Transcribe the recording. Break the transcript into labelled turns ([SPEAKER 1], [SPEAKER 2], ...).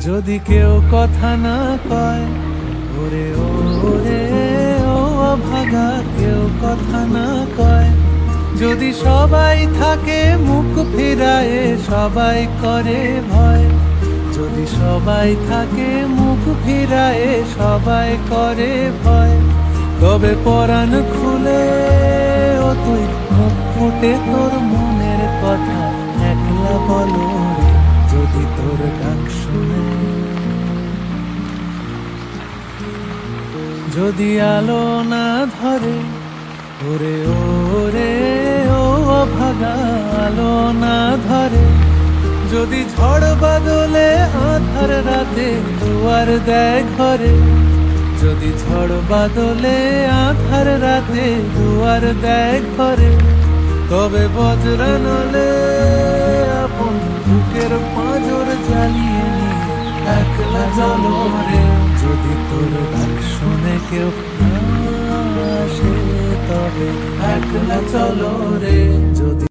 [SPEAKER 1] যদি কেউ কথা না কয়, ওরে ওরে ও অভাগা, কেউ কথা না কয়। যদি সবাই থাকে মুখ ফিরায়ে, সবাই করে ভয়। যদি সবাই থাকে মুখ ফিরায়ে, সবাই করে ভয়। তবে পরাণ খুলে ও তুই মুখ ফুটে তোর মনের কথা একলা বলো রে, যদি তোর ডাক শুনে। যদি আলো না ধরে, ওরে ওরে ও অভাগা, আলো না ধরে। যদি ঝড় বাদলে আঁধার রাতে দুয়ার দেয় ঘরে। যদি ঝড় বাদলে আঁধার রাতে দুয়ার দেয় ঘরে। তবে বজ্রানলে আপন বুকের পাঁজর জ্বালিয়ে নিয়ে একলা চলো রে, যদি তোর ডাক শুনে কেউ না আসে, তবে একলা চলো রে।